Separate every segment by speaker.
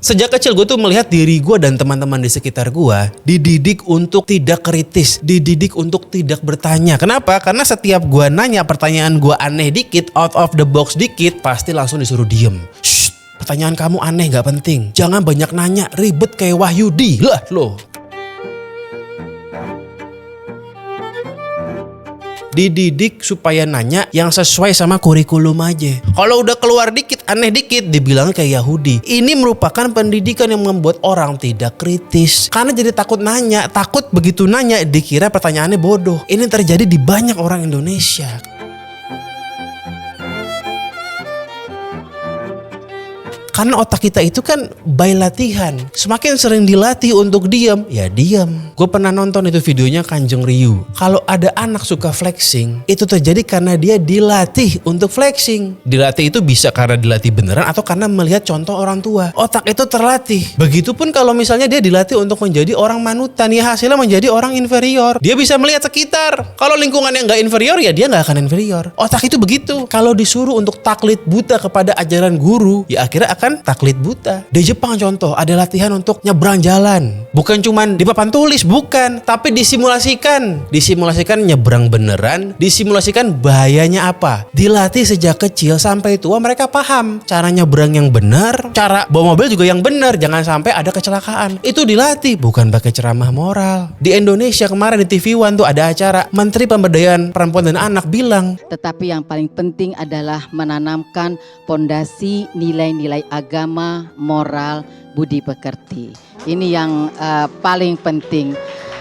Speaker 1: Sejak kecil gue tuh melihat diri gue dan teman-teman di sekitar gue dididik untuk tidak kritis, dididik untuk tidak bertanya. Kenapa? Karena setiap gue nanya pertanyaan gue aneh dikit, out of the box dikit, pasti langsung disuruh diem. Shh, pertanyaan kamu aneh gak penting. Jangan banyak nanya, ribet kayak Wahyudi. Lah loh. Dididik supaya nanya yang sesuai sama kurikulum aja. Kalau udah keluar dikit, aneh dikit, dibilang kayak Yahudi. Ini merupakan pendidikan yang membuat orang tidak kritis. Karena jadi takut nanya, takut begitu nanya dikira pertanyaannya bodoh. Ini terjadi di banyak orang Indonesia. Karena otak kita itu kan by latihan. Semakin sering dilatih untuk diam, ya diam. Gue pernah nonton itu videonya Kanjeng Ryu. Kalau ada anak suka flexing, itu terjadi karena dia dilatih untuk flexing. Dilatih itu bisa karena dilatih beneran atau karena melihat contoh orang tua. Otak itu terlatih. Begitupun kalau misalnya dia dilatih untuk menjadi orang manutan, ya hasilnya menjadi orang inferior. Dia bisa melihat sekitar. Kalau lingkungan yang gak inferior, ya dia gak akan inferior. Otak itu begitu. Kalau disuruh untuk taklid buta kepada ajaran guru, ya akhirnya akan taklid buta. Di Jepang contoh ada latihan untuk nyebrang jalan. Bukan cuman di papan tulis, bukan. Tapi disimulasikan. Disimulasikan nyebrang beneran. Disimulasikan bahayanya apa. Dilatih sejak kecil sampai tua mereka paham. Cara nyebrang yang benar. Cara bawa mobil juga yang benar. Jangan sampai ada kecelakaan. Itu dilatih. Bukan pakai ceramah moral. Di Indonesia kemarin di TV One tuh ada acara. Menteri Pemberdayaan Perempuan dan Anak bilang.
Speaker 2: Tetapi yang paling penting adalah menanamkan pondasi nilai-nilai agama, moral, budi pekerti. Ini yang paling penting.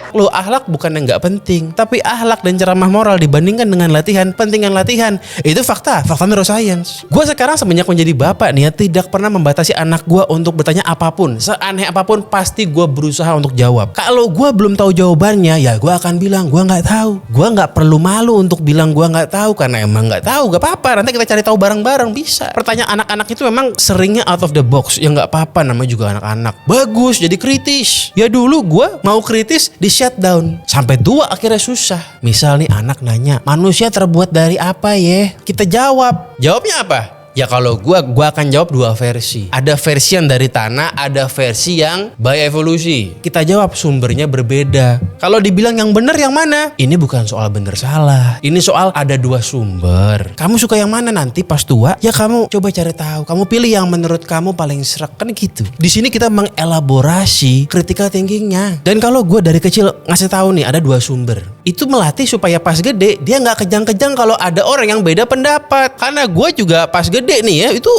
Speaker 1: Loh, akhlak bukan yang gak penting, tapi akhlak dan ceramah moral dibandingkan dengan latihan, pentingan latihan. Itu fakta neuroscience. Gue sekarang semenjak menjadi bapak nih ya, tidak pernah membatasi anak gue untuk bertanya apapun. Seaneh apapun pasti gue berusaha untuk jawab. Kalau gue belum tahu jawabannya, ya gue akan bilang gue gak tahu. Gue gak perlu malu untuk bilang gue gak tahu, karena emang gak tahu, gak apa-apa. Nanti kita cari tahu bareng-bareng, bisa. Pertanyaan anak-anak itu memang seringnya out of the box. Ya gak apa-apa, namanya juga anak-anak. Bagus, jadi kritis. Ya dulu gue mau kritis di shutdown. Sampai tua akhirnya susah. Misal nih anak nanya, manusia terbuat dari apa ya? Kita jawab. Jawabnya apa? Ya kalau gua akan jawab dua versi. Ada versi yang dari tanah, ada versi yang by evolusi. Kita jawab sumbernya berbeda. Kalau dibilang yang benar yang mana? Ini bukan soal benar salah. Ini soal ada dua sumber. Kamu suka yang mana nanti pas tua? Ya kamu coba cari tahu. Kamu pilih yang menurut kamu paling serak, kan gitu. Di sini kita mengelaborasi critical thinkingnya. Dan kalau gue dari kecil ngasih tahu nih ada dua sumber. Itu melatih supaya pas gede dia nggak kejang-kejang kalau ada orang yang beda pendapat. Karena gue juga pas gede nih ya itu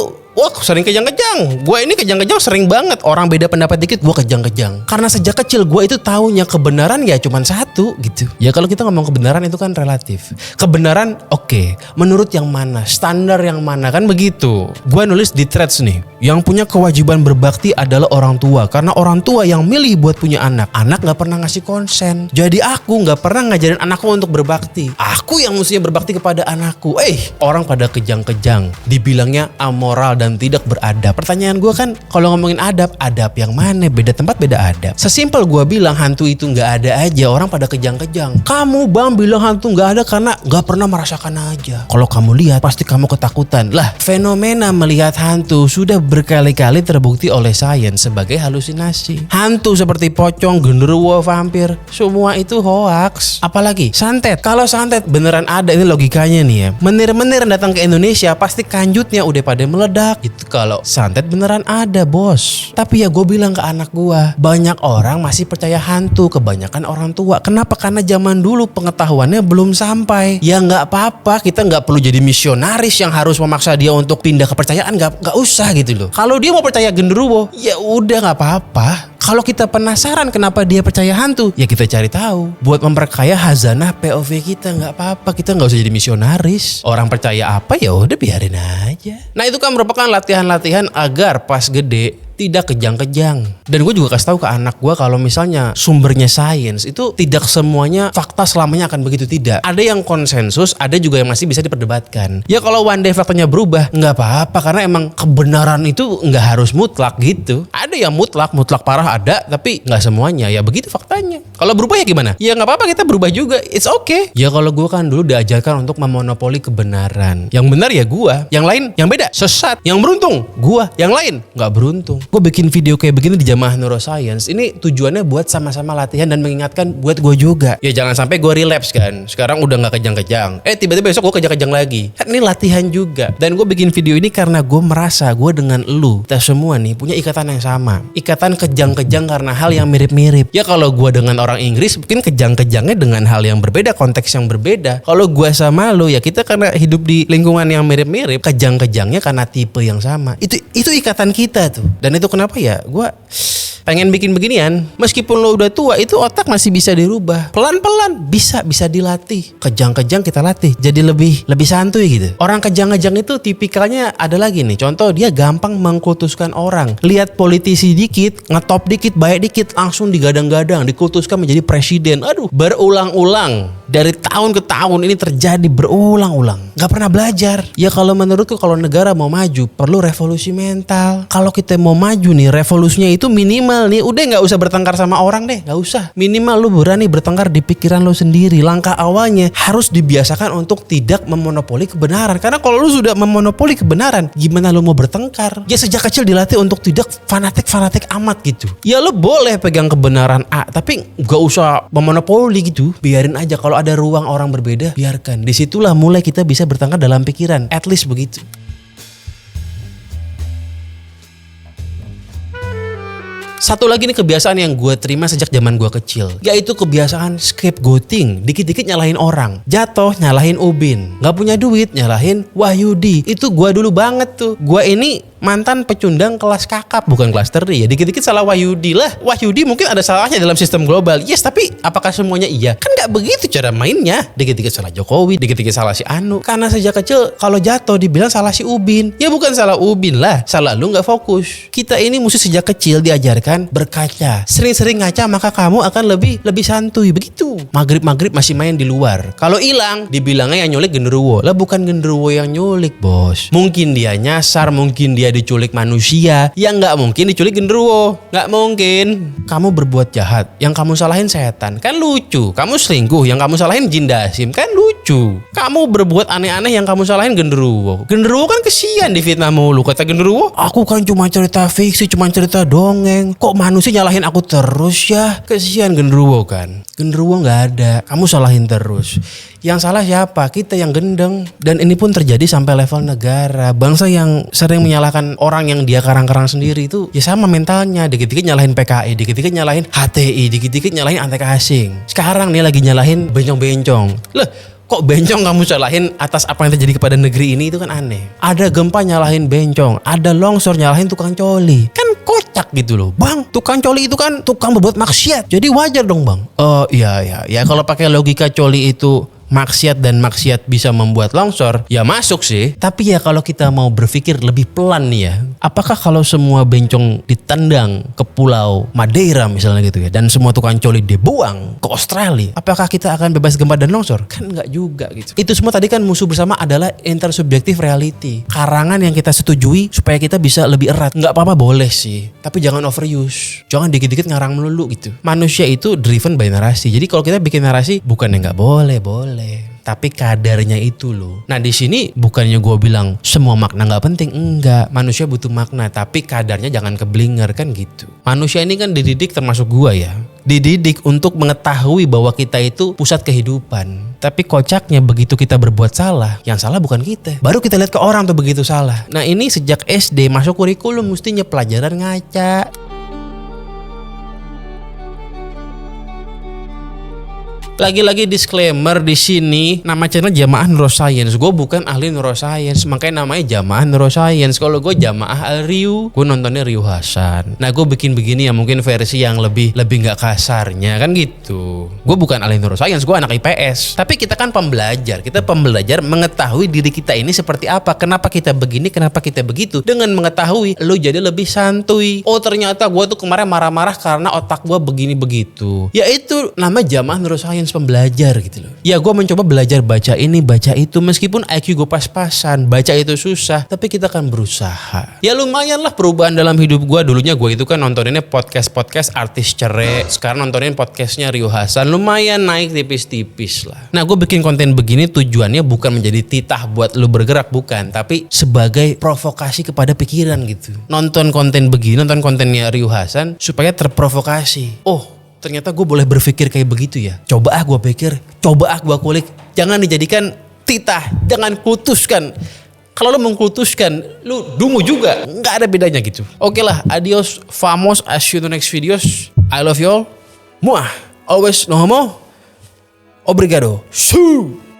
Speaker 1: sering kejang-kejang. Gue ini kejang-kejang sering banget. Orang beda pendapat dikit gue kejang-kejang. Karena sejak kecil gue itu taunya kebenaran ya cuma satu gitu. Ya kalau kita ngomong kebenaran itu kan relatif. Kebenaran oke. Menurut yang mana? Standar yang mana? Kan begitu. Gue nulis di threads nih. Yang punya kewajiban berbakti adalah orang tua. Karena orang tua yang milih buat punya anak. Anak gak pernah ngasih konsen. Jadi aku gak pernah ngajarin anakku untuk berbakti. Aku yang mestinya berbakti kepada anakku. Orang pada kejang-kejang. Dibilangnya amoral dan tidak beradab. Pertanyaan gue kan kalau ngomongin adab yang mana? Beda tempat beda adab. Sesimpel gue bilang hantu itu gak ada aja. Orang pada kejang-kejang. Kamu bang bilang hantu gak ada karena gak pernah merasakan aja. Kalau kamu lihat pasti kamu ketakutan. Lah fenomena melihat hantu sudah berkali-kali terbukti oleh sains sebagai halusinasi. Hantu seperti pocong, genderuwo, vampir, semua itu hoaks. Apalagi santet. Kalau santet beneran ada, ini logikanya nih ya. Menir-menir datang ke Indonesia pasti kanjutnya udah pada meledak. Itu kalau santet beneran ada bos. Tapi ya gue bilang ke anak gue, banyak orang masih percaya hantu, kebanyakan orang tua. Kenapa? Karena zaman dulu pengetahuannya belum sampai. Ya nggak apa-apa, kita nggak perlu jadi misionaris yang harus memaksa dia untuk pindah kepercayaan. Nggak usah gitu loh. Kalau dia mau percaya genderuwo, ya udah nggak apa-apa. Kalau kita penasaran kenapa dia percaya hantu, ya kita cari tahu. Buat memperkaya hazanah POV kita, nggak apa-apa. Kita nggak usah jadi misionaris. Orang percaya apa ya udah biarin aja. Nah itu kan merupakan latihan-latihan agar pas gede tidak kejang-kejang. Dan gue juga kasih tahu ke anak gue kalau misalnya sumbernya sains itu tidak semuanya fakta selamanya akan begitu, tidak. Ada yang konsensus, ada juga yang masih bisa diperdebatkan. Ya kalau one day faktanya berubah nggak apa-apa karena emang kebenaran itu nggak harus mutlak gitu. Ada yang mutlak parah ada, tapi nggak semuanya. Ya begitu faktanya. Kalau berubah ya gimana? Ya nggak apa-apa, kita berubah juga. It's okay. Ya kalau gue kan dulu diajarkan untuk memonopoli kebenaran. Yang benar ya gue, yang lain yang beda, sesat. Yang beruntung gue, yang lain nggak beruntung. Gue bikin video kayak begini di Jamaah Neuroscience. Ini tujuannya buat sama-sama latihan dan mengingatkan buat gue juga. Ya jangan sampai gue relapse kan. Sekarang udah nggak kejang-kejang. Tiba-tiba besok gue kejang-kejang lagi. Kan ini latihan juga. Dan gue bikin video ini karena gue merasa gue dengan lu, kita semua nih punya ikatan yang sama. Ikatan kejang-kejang karena hal yang mirip-mirip. Ya kalau gue dengan orang Inggris mungkin kejang-kejangnya dengan hal yang berbeda, konteks yang berbeda. Kalau gue sama lu ya kita karena hidup di lingkungan yang mirip-mirip, kejang-kejangnya karena tipe yang sama. Itu ikatan kita tuh. Dan itu kenapa ya gue pengen bikin beginian. Meskipun lo udah tua, itu otak masih bisa dirubah. Pelan-pelan bisa dilatih. Kejang-kejang kita latih jadi lebih santuy gitu. Orang kejang-kejang itu tipikalnya ada lagi nih. Contoh, dia gampang mengkultuskan orang. Lihat politisi dikit, ngetop dikit, baik dikit, langsung digadang-gadang, dikultuskan menjadi presiden. Aduh, berulang-ulang. Dari tahun ke tahun ini terjadi berulang-ulang. Gak pernah belajar. Ya kalau menurutku kalau negara mau maju perlu revolusi mental. Kalau kita mau maju nih, revolusinya itu minimal nih. Udah gak usah bertengkar sama orang deh. Gak usah. Minimal lu berani bertengkar di pikiran lu sendiri. Langkah awalnya harus dibiasakan untuk tidak memonopoli kebenaran. Karena kalau lu sudah memonopoli kebenaran, gimana lu mau bertengkar? Ya sejak kecil dilatih untuk tidak fanatik amat gitu. Ya lu boleh pegang kebenaran A, tapi gak usah memonopoli gitu. Biarin aja. Kalau ada ruang orang berbeda, biarkan. Disitulah mulai kita bisa bertengkar dalam pikiran. At least begitu. Satu lagi nih kebiasaan yang gue terima sejak zaman gue kecil, yaitu kebiasaan scapegoating. Dikit-dikit nyalahin orang. Jatuh nyalahin Ubin. Gak punya duit nyalahin Wahyudi. Itu gue dulu banget tuh. Gue ini mantan pecundang kelas kakap, bukan kelas teri ya. Dikit-dikit salah Wahyudi lah. Wahyudi mungkin ada salahnya dalam sistem global. Yes, tapi apakah semuanya iya? Kan gak begitu cara mainnya. Dikit-dikit salah Jokowi, dikit-dikit salah si Anu. Karena sejak kecil kalau jatuh dibilang salah si Ubin. Ya bukan salah Ubin lah, salah lu gak fokus. Kita ini mesti sejak kecil diajarkan berkaca. Sering-sering ngaca maka kamu akan lebih santuy. Begitu. Maghrib masih main di luar. Kalau hilang dibilangnya yang nyulik genderuwo. Lah bukan genderuwo yang nyulik, bos. Mungkin dia nyasar, mungkin dia diculik manusia. Ya nggak mungkin diculik genderuwo. Nggak mungkin. Kamu berbuat jahat, yang kamu salahin setan. Kan lucu. Kamu selingkuh, yang kamu salahin jin dasim. Kan lucu. Kamu berbuat aneh-aneh, yang kamu salahin genderuwo. Genderuwo kan kesian difitnah mulu. Kata genderuwo, aku kan cuma cerita fiksi, cuma cerita dongeng. Kok manusia nyalahin aku terus ya? Kesian genderuwo kan. Genderuwo nggak ada. Kamu salahin terus. Yang salah siapa? Kita yang gendeng. Dan ini pun terjadi sampai level negara. Bangsa yang sering menyalahkan orang yang dia karang-karang sendiri itu ya sama mentalnya. Dikit-dikit nyalahin PKI, dikit-dikit nyalahin HTI, dikit-dikit nyalahin antek asing. Sekarang nih lagi nyalahin bencong-bencong. Loh, kok bencong kamu salahin atas apa yang terjadi kepada negeri ini? Itu kan aneh. Ada gempa nyalahin bencong, ada longsor nyalahin tukang coli. Kan kocak gitu loh. Bang, tukang coli itu kan tukang berbuat maksiat. Jadi wajar dong, Bang. Oh iya. Ya kalau pakai logika coli itu maksiat dan maksiat bisa membuat longsor, ya masuk sih. Tapi ya kalau kita mau berpikir lebih pelan nih ya, apakah kalau semua bencong ditendang ke pulau Madeira misalnya gitu ya, dan semua tukang coli dibuang ke Australia, apakah kita akan bebas gempa dan longsor? Kan nggak juga gitu. Itu semua tadi kan musuh bersama adalah intersubjective reality. Karangan yang kita setujui supaya kita bisa lebih erat. Nggak apa-apa boleh sih, tapi jangan overuse. Jangan dikit-dikit ngarang melulu gitu. Manusia itu driven by narasi. Jadi kalau kita bikin narasi, bukannya nggak boleh. Tapi kadarnya itu loh. Nah di sini bukannya gue bilang semua makna nggak penting, enggak. Manusia butuh makna, tapi kadarnya jangan keblinger kan gitu. Manusia ini kan dididik, termasuk gue ya, dididik untuk mengetahui bahwa kita itu pusat kehidupan. Tapi kocaknya begitu kita berbuat salah, yang salah bukan kita. Baru kita lihat ke orang tuh begitu salah. Nah ini sejak SD masuk kurikulum mestinya pelajaran ngaca. Lagi-lagi disclaimer di sini, nama channel Jamaah Neuroscience. Gue bukan ahli neuroscience, makanya namanya Jamaah Neuroscience. Kalau gue Jamaah Al-Riu, gue nontonnya Riu Hasan. Nah gue bikin begini ya mungkin versi yang lebih nggak kasarnya kan gitu. Gue bukan ahli neuroscience, gue anak IPS. Tapi kita kan pembelajar, mengetahui diri kita ini seperti apa. Kenapa kita begini, kenapa kita begitu. Dengan mengetahui, lo jadi lebih santuy. Oh ternyata gue tuh kemarin marah-marah karena otak gue begini begitu. Ya itu nama Jamaah Neuroscience. audiens pembelajar gitu loh. Ya gue mencoba belajar baca ini, baca itu. Meskipun IQ gue pas-pasan, baca itu susah. Tapi kita kan berusaha. Ya lumayan lah perubahan dalam hidup gue. Dulunya gue itu kan nontoninnya podcast artis cerai. Sekarang nontonin podcastnya Rio Hasan. Lumayan naik tipis-tipis lah. Nah gue bikin konten begini tujuannya bukan menjadi titah buat lu bergerak, bukan. Tapi sebagai provokasi kepada pikiran gitu. Nonton konten begini, nonton kontennya Rio Hasan supaya terprovokasi. Oh, ternyata gue boleh berpikir kayak begitu ya. Coba gue pikir, coba gue kulik. Jangan dijadikan titah, jangan kultuskan. Kalau lu mengkultuskan, lu dungu juga. Nggak ada bedanya gitu. Oke lah, adios, famos, I see you in the next videos. I love you all. Muah, always no homo. Obrigado. Shoo.